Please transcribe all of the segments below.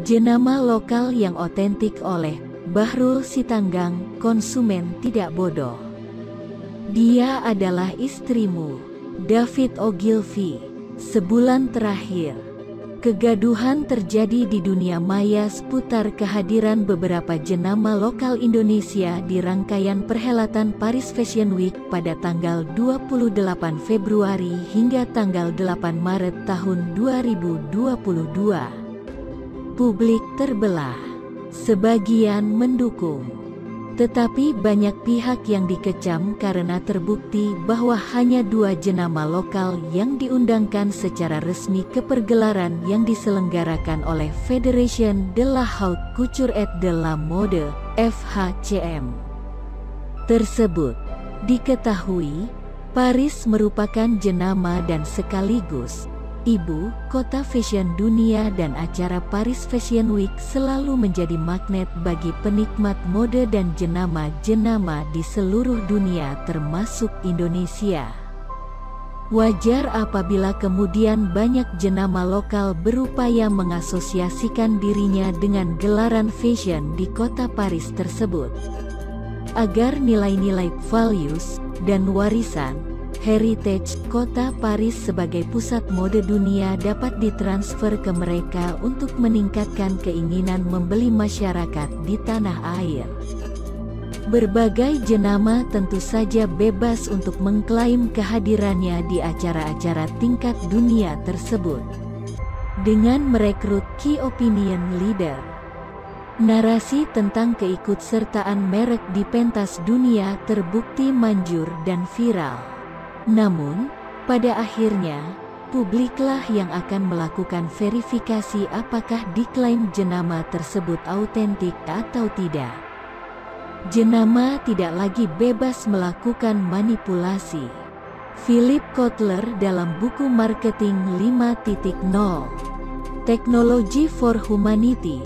Jenama lokal yang otentik oleh Bahrul Sitanggang. Konsumen tidak bodoh. Dia adalah istrimu, David Ogilvy. Sebulan terakhir, kegaduhan terjadi di dunia maya seputar kehadiran beberapa jenama lokal Indonesia di rangkaian perhelatan Paris Fashion Week pada tanggal 28 Februari hingga tanggal 8 Maret tahun 2022. Publik terbelah. Sebagian mendukung, tetapi banyak pihak yang dikecam karena terbukti bahwa hanya 2 jenama lokal yang diundangkan secara resmi ke pergelaran yang diselenggarakan oleh Fédération de la Haute Couture et de la Mode (FHCM). Tersebut diketahui, Paris merupakan jenama dan sekaligus ibu kota fashion dunia, dan acara Paris Fashion Week selalu menjadi magnet bagi penikmat mode dan jenama-jenama di seluruh dunia termasuk Indonesia. Wajar apabila kemudian banyak jenama lokal berupaya mengasosiasikan dirinya dengan gelaran fashion di kota Paris tersebut, agar nilai-nilai values dan warisan heritage kota Paris sebagai pusat mode dunia dapat ditransfer ke mereka untuk meningkatkan keinginan membeli masyarakat di tanah air. Berbagai jenama tentu saja bebas untuk mengklaim kehadirannya di acara-acara tingkat dunia tersebut, dengan merekrut key opinion leader. Narasi tentang keikutsertaan merek di pentas dunia terbukti manjur dan viral. Namun, pada akhirnya, publiklah yang akan melakukan verifikasi apakah diklaim jenama tersebut autentik atau tidak. Jenama tidak lagi bebas melakukan manipulasi. Philip Kotler dalam buku Marketing 5.0, Technology for Humanity,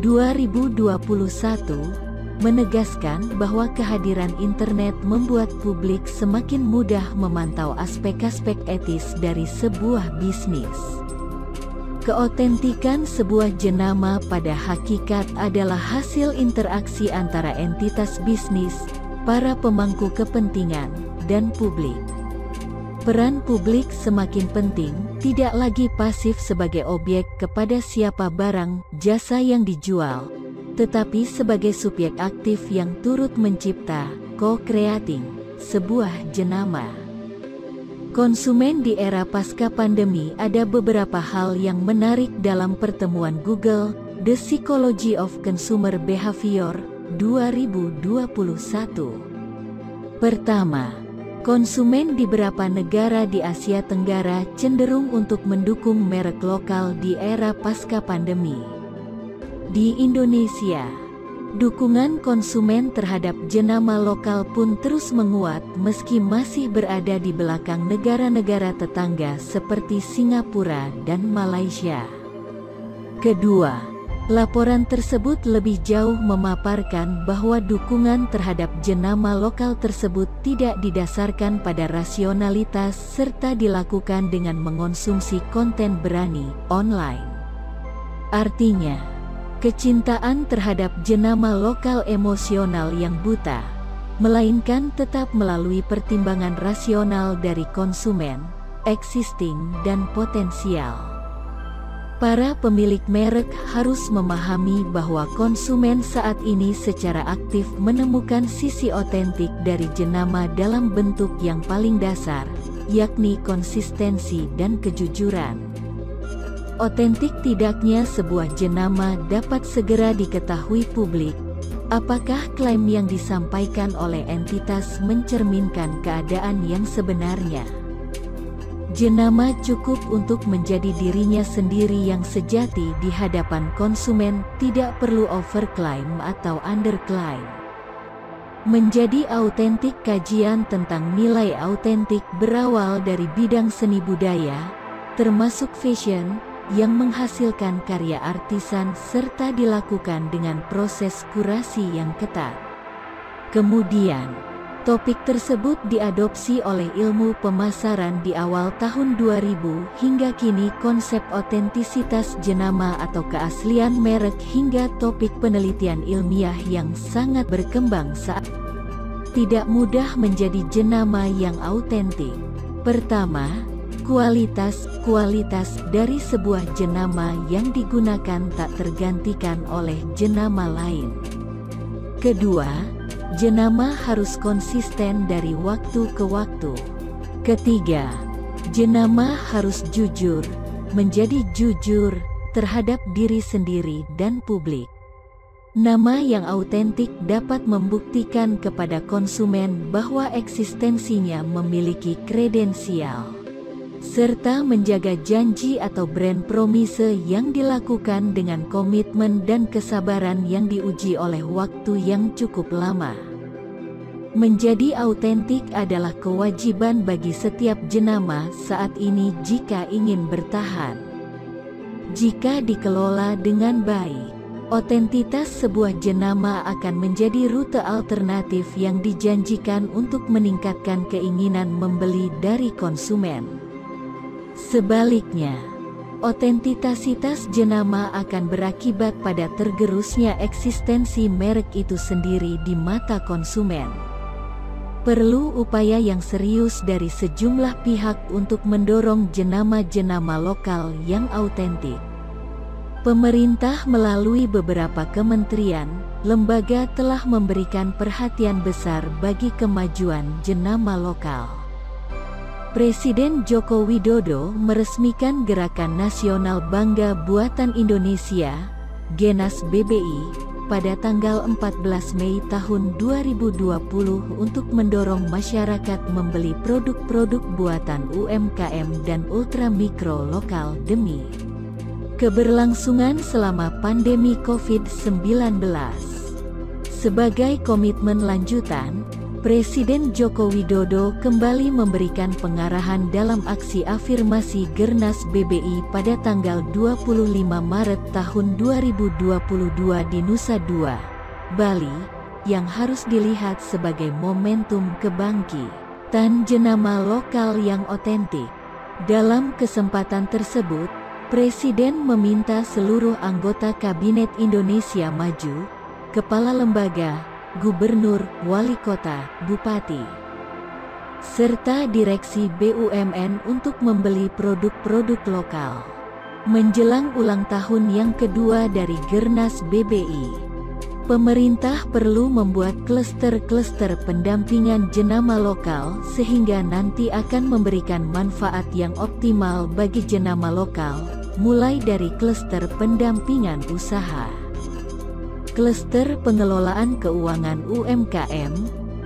2021, menegaskan bahwa kehadiran internet membuat publik semakin mudah memantau aspek-aspek etis dari sebuah bisnis. Keotentikan sebuah jenama pada hakikat adalah hasil interaksi antara entitas bisnis, para pemangku kepentingan, dan publik. Peran publik semakin penting, tidak lagi pasif sebagai objek kepada siapa barang, jasa yang dijual, tetapi sebagai subjek aktif yang turut mencipta, co-creating, sebuah jenama. Konsumen di era pasca pandemi. Ada beberapa hal yang menarik dalam pertemuan Google, The Psychology of Consumer Behavior, 2021. Pertama, konsumen di beberapa negara di Asia Tenggara cenderung untuk mendukung merek lokal di era pasca pandemi. Di Indonesia, dukungan konsumen terhadap jenama lokal pun terus menguat meski masih berada di belakang negara-negara tetangga seperti Singapura dan Malaysia. Kedua, laporan tersebut lebih jauh memaparkan bahwa dukungan terhadap jenama lokal tersebut tidak didasarkan pada rasionalitas serta dilakukan dengan mengonsumsi konten berani online. Artinya, kecintaan terhadap jenama lokal emosional yang buta, melainkan tetap melalui pertimbangan rasional dari konsumen, existing dan potensial. Para pemilik merek harus memahami bahwa konsumen saat ini secara aktif menemukan sisi otentik dari jenama dalam bentuk yang paling dasar, yakni konsistensi dan kejujuran. Otentik tidaknya sebuah jenama dapat segera diketahui publik. Apakah klaim yang disampaikan oleh entitas mencerminkan keadaan yang sebenarnya? Jenama cukup untuk menjadi dirinya sendiri yang sejati di hadapan konsumen, tidak perlu overclaim atau underclaim. Menjadi autentik. Kajian tentang nilai autentik berawal dari bidang seni budaya, termasuk fashion, yang menghasilkan karya artisan serta dilakukan dengan proses kurasi yang ketat. Kemudian, Topik tersebut diadopsi oleh ilmu pemasaran di awal tahun 2000 hingga kini konsep otentisitas jenama atau keaslian merek hingga topik penelitian ilmiah yang sangat berkembang saat tidak mudah menjadi jenama yang autentik. Pertama, kualitas dari sebuah jenama yang digunakan tak tergantikan oleh jenama lain. Kedua, jenama harus konsisten dari waktu ke waktu. Ketiga, jenama harus jujur, menjadi jujur terhadap diri sendiri dan publik. Nama yang autentik dapat membuktikan kepada konsumen bahwa eksistensinya memiliki kredensial, serta menjaga janji atau brand promise yang dilakukan dengan komitmen dan kesabaran yang diuji oleh waktu yang cukup lama. Menjadi autentik adalah kewajiban bagi setiap jenama saat ini jika ingin bertahan. Jika dikelola dengan baik, otentitas sebuah jenama akan menjadi rute alternatif yang dijanjikan untuk meningkatkan keinginan membeli dari konsumen. Sebaliknya, otentisitas jenama akan berakibat pada tergerusnya eksistensi merek itu sendiri di mata konsumen. Perlu upaya yang serius dari sejumlah pihak untuk mendorong jenama-jenama lokal yang autentik. Pemerintah melalui beberapa kementerian, lembaga telah memberikan perhatian besar bagi kemajuan jenama lokal. Presiden Joko Widodo meresmikan Gerakan Nasional Bangga Buatan Indonesia, Genas BBI, pada tanggal 14 Mei tahun 2020 untuk mendorong masyarakat membeli produk-produk buatan UMKM dan ultramikro lokal demi keberlangsungan selama pandemi COVID-19. Sebagai komitmen lanjutan, Presiden Joko Widodo kembali memberikan pengarahan dalam aksi afirmasi Gernas BBI pada tanggal 25 Maret tahun 2022 di Nusa Dua, Bali, yang harus dilihat sebagai momentum kebangkitan jenama lokal yang otentik. Dalam kesempatan tersebut, Presiden meminta seluruh anggota Kabinet Indonesia Maju, kepala lembaga, gubernur, wali kota, bupati, serta direksi BUMN untuk membeli produk-produk lokal. Menjelang ulang tahun yang kedua dari Gernas BBI, pemerintah perlu membuat klaster-klaster pendampingan jenama lokal sehingga nanti akan memberikan manfaat yang optimal bagi jenama lokal, mulai dari klaster pendampingan usaha, klaster pengelolaan keuangan UMKM,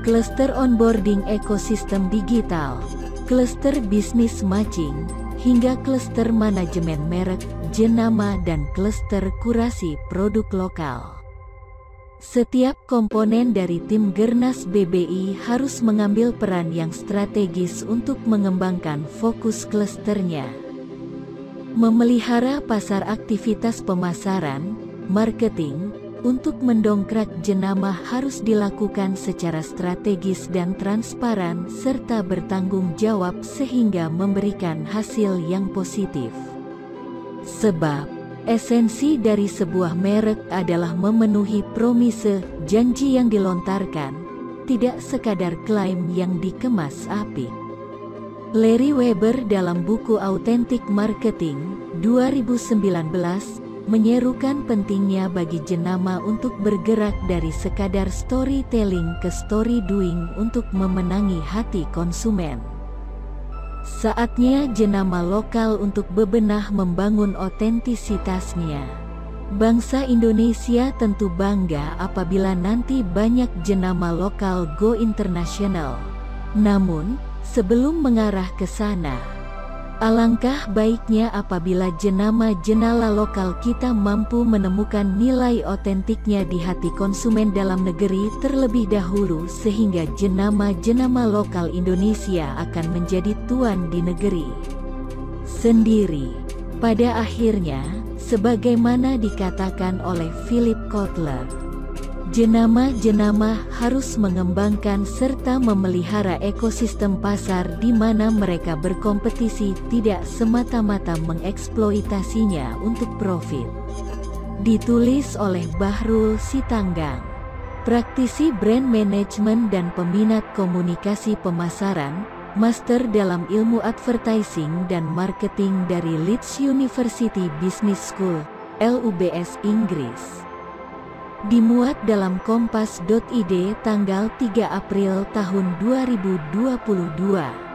klaster onboarding ekosistem digital, klaster bisnis matching, hingga klaster manajemen merek, jenama dan klaster kurasi produk lokal. Setiap komponen dari tim Gernas BBI harus mengambil peran yang strategis untuk mengembangkan fokus klasternya. Memelihara pasar aktivitas pemasaran, marketing, untuk mendongkrak jenama harus dilakukan secara strategis dan transparan serta bertanggung jawab sehingga memberikan hasil yang positif. Sebab, esensi dari sebuah merek adalah memenuhi promise, janji yang dilontarkan, tidak sekadar klaim yang dikemas apik. Larry Weber dalam buku Authentic Marketing, 2019, menyerukan pentingnya bagi jenama untuk bergerak dari sekadar storytelling ke story doing untuk memenangi hati konsumen. Saatnya jenama lokal untuk bebenah membangun otentisitasnya. Bangsa Indonesia tentu bangga apabila nanti banyak jenama lokal go internasional. Namun, sebelum mengarah ke sana, alangkah baiknya apabila jenama-jenama lokal kita mampu menemukan nilai otentiknya di hati konsumen dalam negeri terlebih dahulu sehingga jenama-jenama lokal Indonesia akan menjadi tuan di negeri sendiri. Pada akhirnya, sebagaimana dikatakan oleh Philip Kotler, Jenama-jenama harus mengembangkan serta memelihara ekosistem pasar di mana mereka berkompetisi, tidak semata-mata mengeksploitasinya untuk profit. Ditulis oleh Bahrul Sitanggang, praktisi brand management dan peminat komunikasi pemasaran, master dalam ilmu advertising dan marketing dari Leeds University Business School, LUBS Inggris. Dimuat dalam kompas.id tanggal 3 April tahun 2022.